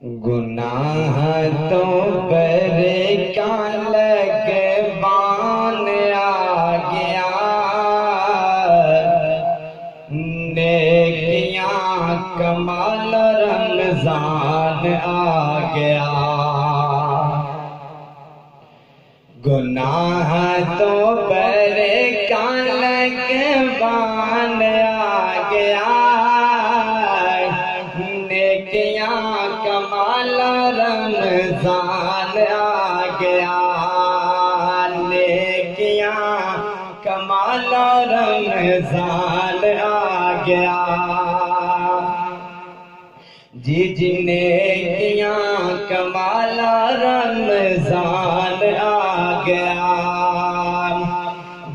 گناہ تو برے کا لگبان آ گیا، نیکیاں کمال رمضان آ گیا۔ گناہ تو برے کا لگبان آ گیا، نیکیاں کمال رمضان آ گیا، نیکیاں کمال رمضان آ گیا۔ جی نیکیاں کمال رمضان آ گیا،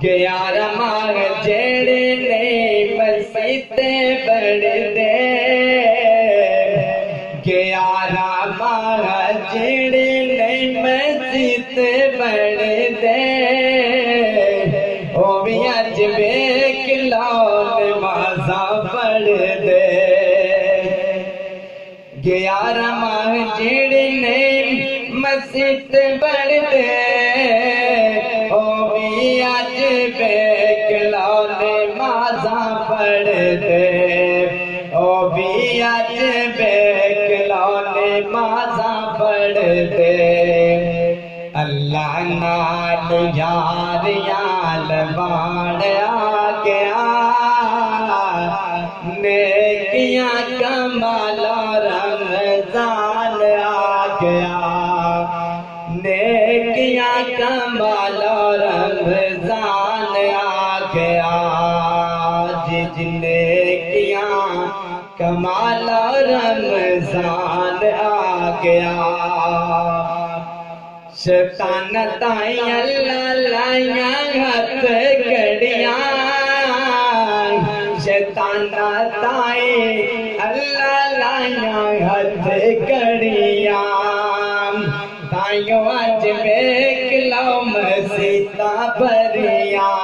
گیا رمضان جڑے نے مسجد بڑھ دے، گیا رمضان جڑے نے مسجد بڑھ دے، او بھی اج ویکھ لو نمازاں پڑھ دے۔ گیا رمضان جڑے نے مسجد بڑھ دے، او بھی اج ویکھ لو نمازاں پڑھ دے، او بھی اج ویکھ لو نمازاں پڑھ دے۔ اللہ نال یار یال باڑ آ گیا، نیکیاں کمال رمضان آ گیا، نیکیاں کمال رمضان آ گیا، جی نیکیاں کمال رمضان آ گیا۔ شیطان تائیں اللہ لائیاں ہتھ کڑیاں، شیطان تائیں اللہ لائیاں ہتھ کڑیاں، تائیوں اج ویکھ لو مسجداں بھریاں،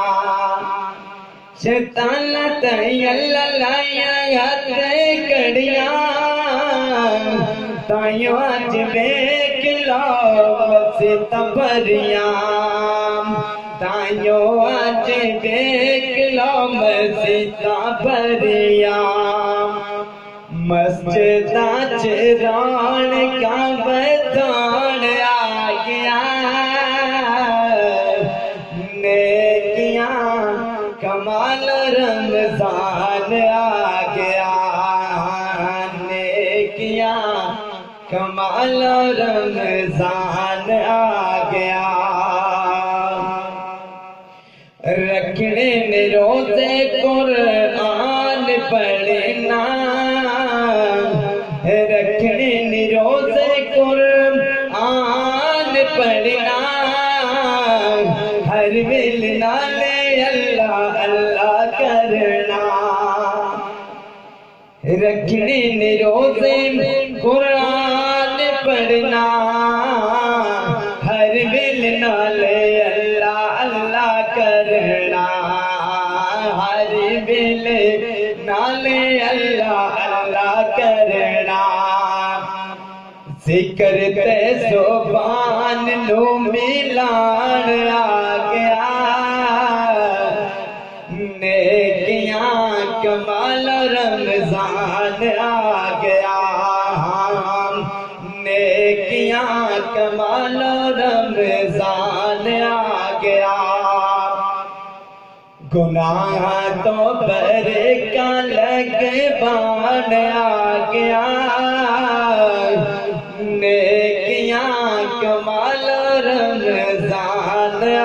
شیطان تائیں اللہ لائیاں ہتھ کڑیاں، تائیوں اج ویکھ لو مسجداں بھریاں، تائیوں اج ویکھ لو مسجداں بھریاں۔ مسجداں چ رونقاں بدھان آ گیا، نیکیاں کمال رمضان آ گیا، نیکیاں کمال رمضان آ گیا۔ رکھنے نے روزے قرآن پڑھنا، رکھنے نے روزے قرآن پڑھنا، ہر ویل نالے اللہ اللہ کرنا، رکھنے نے روزے قرآن پڑھنا، ہر ویل نالے اللہ اللہ کرنا، ہر ویل نالے اللہ اللہ کرنا، ذکر تے زبان نو ملان آ گیا، نیکیاں کمال رمضان آ گیا، نیکیاں کمال رمضان آ گیا۔ گناہ تو برے کا لگبان آ گیا، نیکیاں کمال رمضان آ